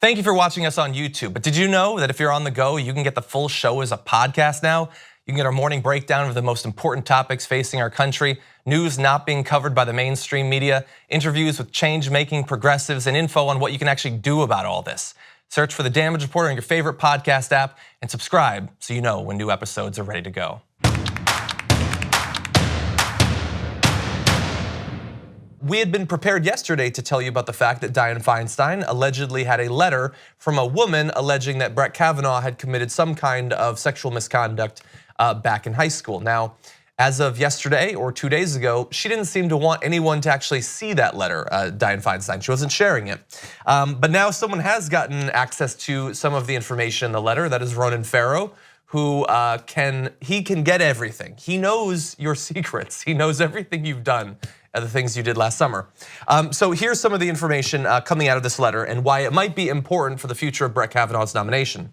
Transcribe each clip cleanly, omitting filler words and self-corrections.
Thank you for watching us on YouTube. But did you know that if you're on the go, you can get the full show as a podcast now? You can get our morning breakdown of the most important topics facing our country, news not being covered by the mainstream media, interviews with change-making progressives, and info on what you can actually do about all this. Search for The Damage Report on your favorite podcast app and subscribe so you know when new episodes are ready to go. We had been prepared yesterday to tell you about the fact that Dianne Feinstein allegedly had a letter from a woman alleging that Brett Kavanaugh had committed some kind of sexual misconduct back in high school. Now, as of yesterday or 2 days ago, she didn't seem to want anyone to actually see that letter, Dianne Feinstein. She wasn't sharing it. But now someone has gotten access to some of the information in the letter. That is Ronan Farrow, who can get everything. He knows your secrets. He knows everything you've done, the things you did last summer. So here's some of the information coming out of this letter and why it might be important for the future of Brett Kavanaugh's nomination.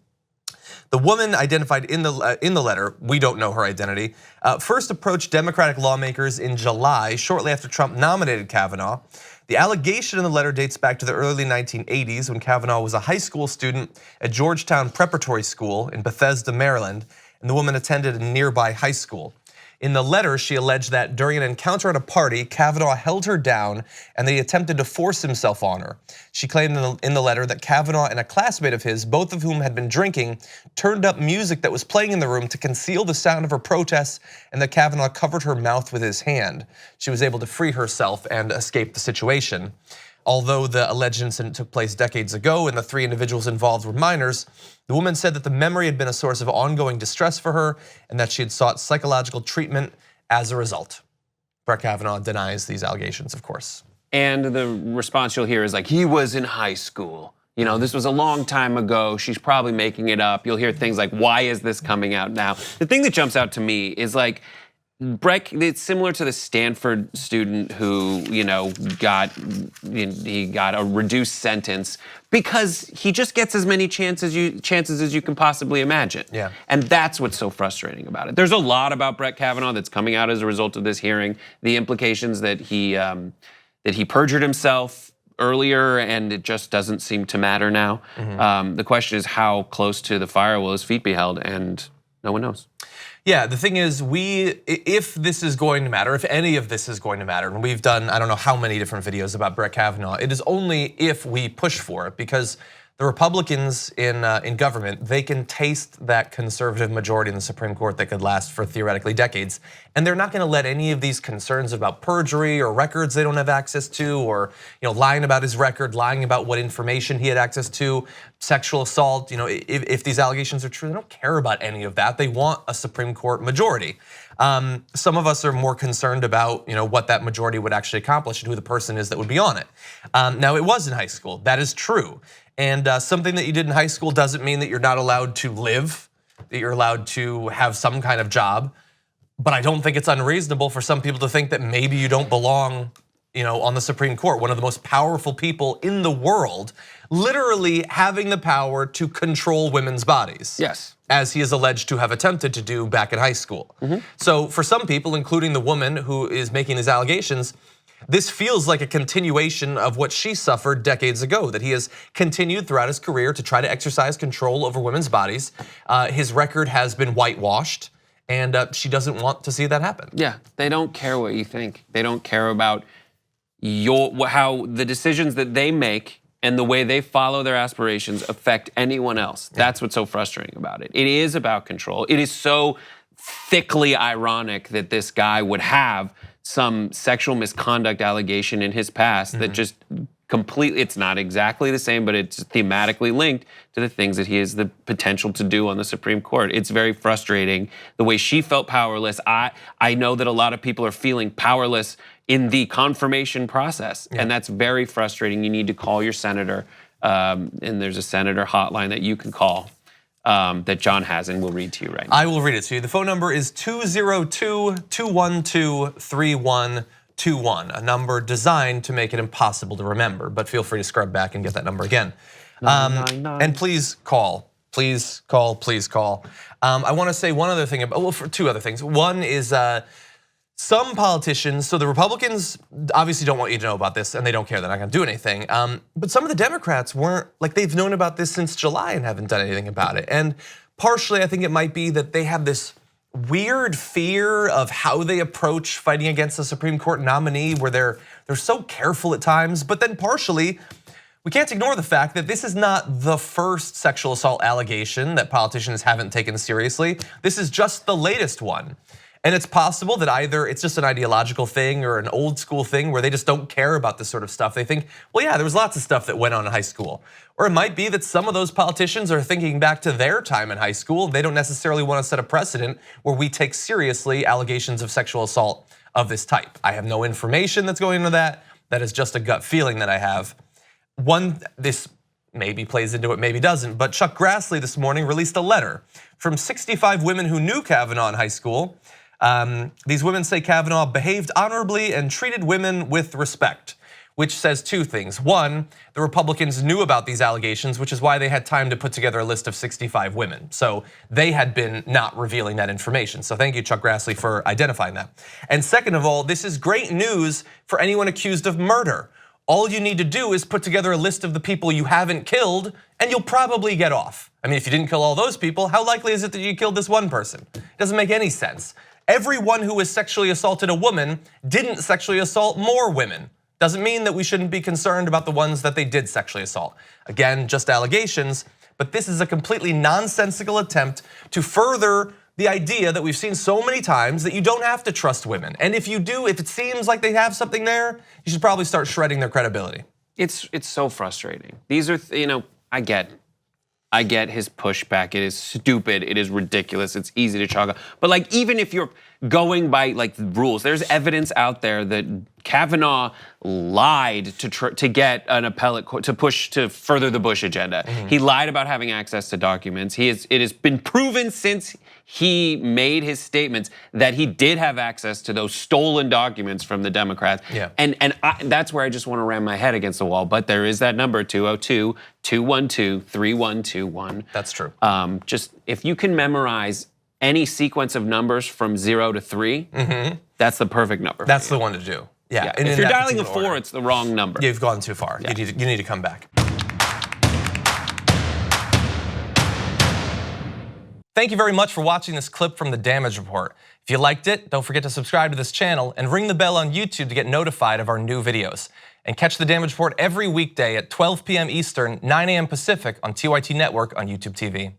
The woman identified in the letter, we don't know her identity, first approached Democratic lawmakers in July, shortly after Trump nominated Kavanaugh. The allegation in the letter dates back to the early 1980s when Kavanaugh was a high school student at Georgetown Preparatory School in Bethesda, Maryland, and the woman attended a nearby high school. In the letter, she alleged that during an encounter at a party, Kavanaugh held her down and that he attempted to force himself on her. She claimed in the letter that Kavanaugh and a classmate of his, both of whom had been drinking, turned up music that was playing in the room to conceal the sound of her protests, and that Kavanaugh covered her mouth with his hand. She was able to free herself and escape the situation. Although the alleged incident took place decades ago and the three individuals involved were minors, the woman said that the memory had been a source of ongoing distress for her and that she had sought psychological treatment as a result. Brett Kavanaugh denies these allegations, of course. And the response you'll hear is like, he was in high school. You know, this was a long time ago. She's probably making it up. You'll hear things like, why is this coming out now? The thing that jumps out to me is like, Brett, it's similar to the Stanford student who, got a reduced sentence because he just gets as many chances as you can possibly imagine. Yeah. And that's what's so frustrating about it. There's a lot about Brett Kavanaugh that's coming out as a result of this hearing. The implications that he perjured himself earlier, and it just doesn't seem to matter now. Mm-hmm. The question is, how close to the fire will his feet be held, and no one knows. Yeah, the thing is, if this is going to matter, if any of this is going to matter, and we've done I don't know how many different videos about Brett Kavanaugh, it is only if we push for it, because the Republicans in government, they can taste that conservative majority in the Supreme Court that could last for theoretically decades. And they're not gonna let any of these concerns about perjury or records they don't have access to, or lying about his record, lying about what information he had access to, sexual assault, if these allegations are true, they don't care about any of that. They want a Supreme Court majority. Some of us are more concerned about what that majority would actually accomplish and who the person is that would be on it. Now, it was in high school, that is true. And something that you did in high school doesn't mean that you're not allowed to live, that you're allowed to have some kind of job. But I don't think it's unreasonable for some people to think that maybe you don't belong on the Supreme Court, one of the most powerful people in the world, literally having the power to control women's bodies. Yes. As he is alleged to have attempted to do back in high school. Mm-hmm. So for some people, including the woman who is making these allegations, this feels like a continuation of what she suffered decades ago, that he has continued throughout his career to try to exercise control over women's bodies. His record has been whitewashed, and she doesn't want to see that happen. Yeah, they don't care what you think. They don't care about how the decisions that they make and the way they follow their aspirations affect anyone else. That's what's so frustrating about it. It is about control. It is so thickly ironic that this guy would have some sexual misconduct allegation in his past that just completely, it's not exactly the same, but it's thematically linked to the things that he has the potential to do on the Supreme Court. It's very frustrating the way she felt powerless. I know that a lot of people are feeling powerless in the confirmation process, and that's very frustrating. You need to call your senator, and there's a senator hotline that you can call that John has, and we'll read to you right now. I will read it to you. The phone number is 202-212-3121, a number designed to make it impossible to remember, but feel free to scrub back and get that number again. And please call, please call, please call. I wanna say one other thing, for two other things. One is Some politicians, so the Republicans obviously don't want you to know about this and they don't care, they're not gonna do anything. But some of the Democrats weren't, like they've known about this since July and haven't done anything about it. And partially I think it might be that they have this weird fear of how they approach fighting against the Supreme Court nominee where they're so careful at times, but then partially, we can't ignore the fact that this is not the first sexual assault allegation that politicians haven't taken seriously. This is just the latest one. And it's possible that either it's just an ideological thing or an old school thing where they just don't care about this sort of stuff. They think, well, yeah, there was lots of stuff that went on in high school. Or it might be that some of those politicians are thinking back to their time in high school. They don't necessarily want to set a precedent where we take seriously allegations of sexual assault of this type. I have no information that's going into that. That is just a gut feeling that I have. This maybe plays into it, maybe doesn't, but Chuck Grassley this morning released a letter from 65 women who knew Kavanaugh in high school. These women say Kavanaugh behaved honorably and treated women with respect, which says two things. One, the Republicans knew about these allegations, which is why they had time to put together a list of 65 women. So they had been not revealing that information. So thank you, Chuck Grassley, for identifying that. And second of all, this is great news for anyone accused of murder. All you need to do is put together a list of the people you haven't killed and you'll probably get off. I mean, if you didn't kill all those people, how likely is it that you killed this one person? It doesn't make any sense. Everyone who has sexually assaulted a woman didn't sexually assault more women. Doesn't mean that we shouldn't be concerned about the ones that they did sexually assault. Again, just allegations, but this is a completely nonsensical attempt to further the idea that we've seen so many times that you don't have to trust women. And if you do, if it seems like they have something there, you should probably start shredding their credibility. It's so frustrating. These are, I get his pushback. It is stupid. It is ridiculous. It's easy to chalk up. But like, even if you're going by like the rules, there's evidence out there that Kavanaugh lied to get an appellate court to further the Bush agenda. He lied about having access to documents. It has been proven since he made his statements that he did have access to those stolen documents from the Democrats. Yeah. And that's where I just want to ram my head against the wall. But there is that number, 202-212-3121. That's true. Just if you can memorize any sequence of numbers from 0 to 3, that's the perfect number. That's the one to do. Yeah. If you're dialing a 4, it's the wrong number. You've gone too far. Yeah. You need to come back. Thank you very much for watching this clip from The Damage Report. If you liked it, don't forget to subscribe to this channel and ring the bell on YouTube to get notified of our new videos. And catch The Damage Report every weekday at 12 p.m. Eastern, 9 a.m. Pacific on TYT Network on YouTube TV.